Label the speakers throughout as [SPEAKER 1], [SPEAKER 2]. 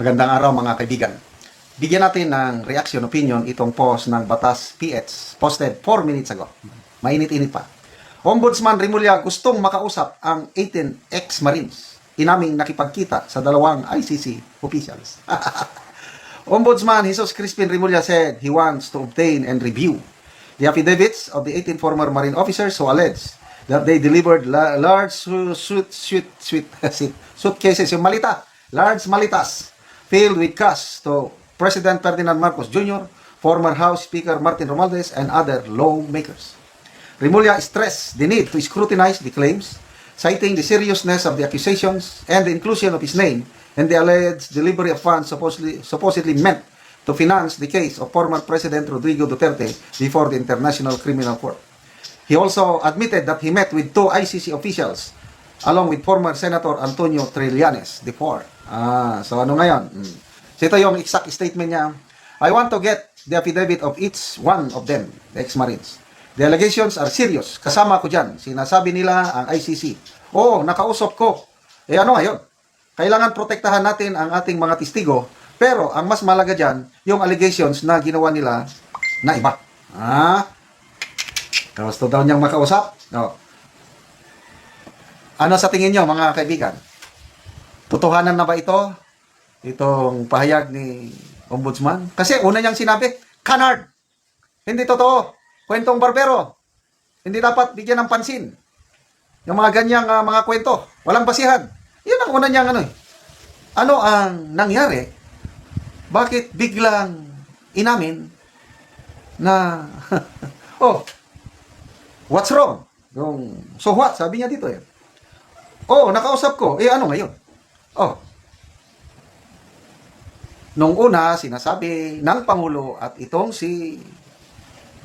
[SPEAKER 1] Magandang araw mga kaibigan. Bigyan natin ng reaction opinion itong post ng Batas PH posted 4 minutes ago. Mainit-init pa. Ombudsman Remulla gustong makausap ang 18 ex-Marines. Inaming nakipagkita sa dalawang ICC officials. Ombudsman Jesus Crispin Remulla said he wants to obtain and review the affidavits of the 18 former Marine officers who allege that they delivered large suitcases, yung malita, large malitas, filled with cash to President Ferdinand Marcos Jr., former House Speaker Martin Romualdez, and other lawmakers. Remulla stressed the need to scrutinize the claims, citing the seriousness of the accusations and the inclusion of his name in the alleged delivery of funds supposedly meant to finance the case of former President Rodrigo Duterte before the International Criminal Court. He also admitted that he met with 2 ICC officials along with former Senator Antonio Trillanes IV. So ano ngayon? So ito yung exact statement niya. I want to get the affidavit of each one of them, the ex-Marines. The allegations are serious. Kasama ko dyan. Sinasabi nila ang ICC. Oo, nakausap ko. Ano ngayon? Kailangan protektahan natin ang ating mga testigo. Pero ang mas malaga dyan, yung allegations na ginawa nila na iba. Gusto daw niyang makausap? No. Ano sa tingin niyo mga kaibigan? Totohanan na ba ito? Itong pahayag ni Ombudsman? Kasi una niyang sinabi, canard. Hindi totoo. Kwentong barbero. Hindi dapat bigyan ng pansin. Yung mga ganyang mga kwento. Walang basihan. Yun ang una niyang ano eh. Ano ang nangyari? Bakit biglang inamin na oh, what's wrong? So what? Sabi niya dito eh. Oh, nakausap ko. Ano ngayon? Oh. Nung una, sinasabi ng Pangulo at itong si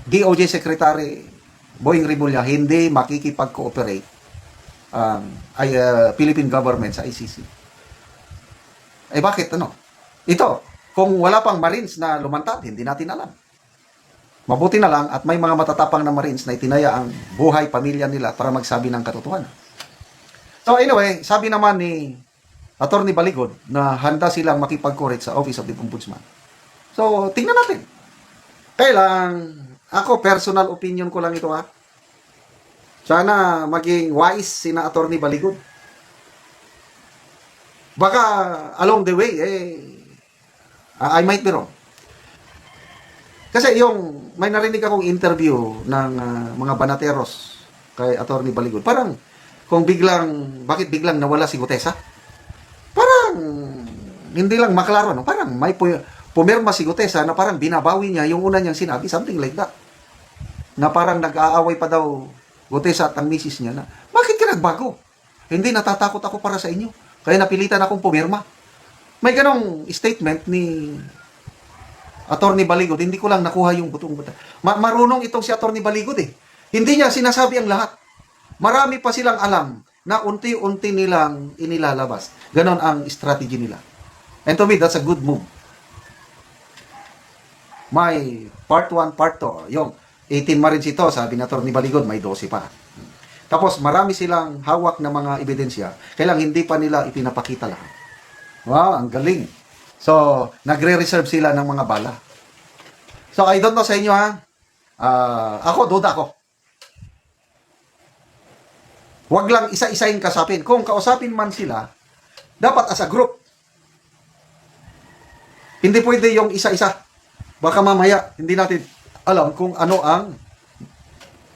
[SPEAKER 1] DOJ Secretary Boying Remulla hindi makikipag-cooperate Philippine government sa ICC. Bakit ano? Ito, kung wala pang Marines na lumantad, hindi natin alam. Mabuti na lang at may mga matatapang na Marines na itinaya ang buhay, pamilya nila para magsabi ng katotohanan. So anyway, sabi naman ni Attorney Baligod na handa silang makipag-correct sa Office of the Ombudsman. So, tingnan natin. Kailang, ako, personal opinion ko lang ito Sana maging wise sina Attorney Baligod. Baka along the way, I might be wrong. Kasi yung, may narinig akong interview ng mga banateros kay Attorney Baligod. Parang, bakit biglang nawala si Gutesa? Parang, hindi lang maklaro, no? Parang may pumirma si Gutesa na parang binabawi niya yung una niyang sinabi, something like that. Na parang nag-aaway pa daw Gutesa at ang misis niya na, bakit ka nagbago? Hindi, natatakot ako para sa inyo. Kaya napilitan akong pumirma. May ganong statement ni Attorney Baligod, hindi ko lang nakuha yung butong buta. Marunong itong si Attorney Baligod eh. Hindi niya sinasabi ang lahat. Marami pa silang alam na unti-unti nilang inilalabas. Ganon ang strategy nila. And to me, that's a good move. May part 1, part 2. Yung 18 Marines ito, sabi na Attorney Baligod, may 12 pa. Tapos marami silang hawak na mga ebidensya. Kailang hindi pa nila ipinapakita lahat. Wow, ang galing. So, nagre-reserve sila ng mga bala. So, I don't know sa inyo ako, duda ako. Huwag lang isa-isahin kasapin. Kung kausapin man sila, dapat as a group. Hindi pwede yung isa-isa. Baka mamaya, hindi natin alam kung ano ang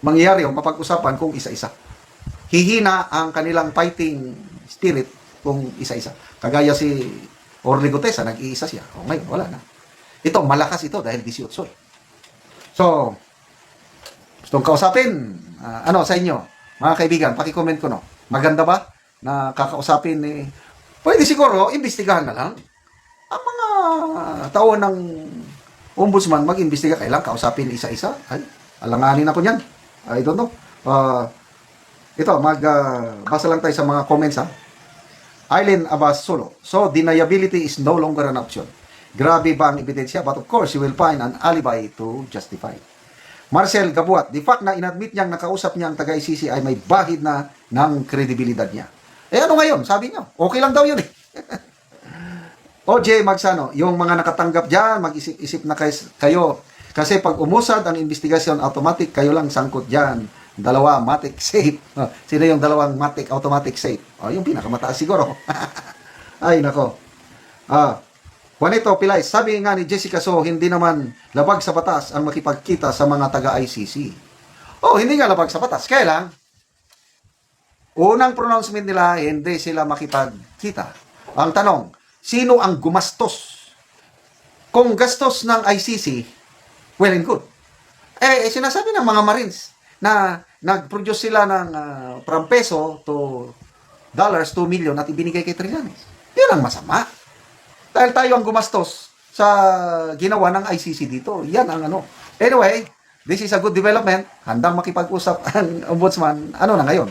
[SPEAKER 1] mangyayari o mapag-usapan kung isa-isa. Hihina ang kanilang fighting spirit kung isa-isa. Kagaya si Orly Gutesa, nag-iisa siya. O ngayon, wala na. Ito, malakas ito dahil 18. So, gustong kausapin, ano sa inyo? Mga kaibigan, paki-comment ko no. Maganda ba na kakausapin ni pwede siguro imbestigahan na lang. Ang mga tao ng Ombudsman mag-imbestiga, kailang kausapin isa-isa. Ay, alanganin ako niyan. I don't know. Ito, basa lang tayo sa mga comments Aileen Abbas Solo. So, deniability is no longer an option. Grabe ba ang ebidensya? But of course, you will find an alibi to justify. Marcel Gabuat, the fact na inadmit niyang nakausap niya ang taga-ICC ay may bahid na ng kredibilidad niya. Ano ngayon? Sabi niyo, okay lang daw yun OJ Magsano, yung mga nakatanggap dyan, mag-isip-isip na kayo. Kasi pag umusad ang investigasyon, automatic kayo lang sangkot dyan. Dalawa, matic safe. Sino yung dalawang matic, automatic safe? Yung pinakamataas siguro. Ay, nako. Juanito Pilay, sabi nga ni Jessica So, hindi naman labag sa batas ang makipagkita sa mga taga-ICC. Hindi nga labag sa batas. Kaya lang, unang pronouncement nila, hindi sila makipagkita. Ang tanong, sino ang gumastos? Kung gastos ng ICC, well and good. Sinasabi ng mga Marines na nag-produce sila ng from peso to dollars, 2 million at ibinigay kay Trillanes. Yun ang masama. Dahil tayo ang gumastos sa ginawa ng ICC dito. Yan ang ano. Anyway, this is a good development. Handang makipag-usap ang ombudsman. Ano na ngayon?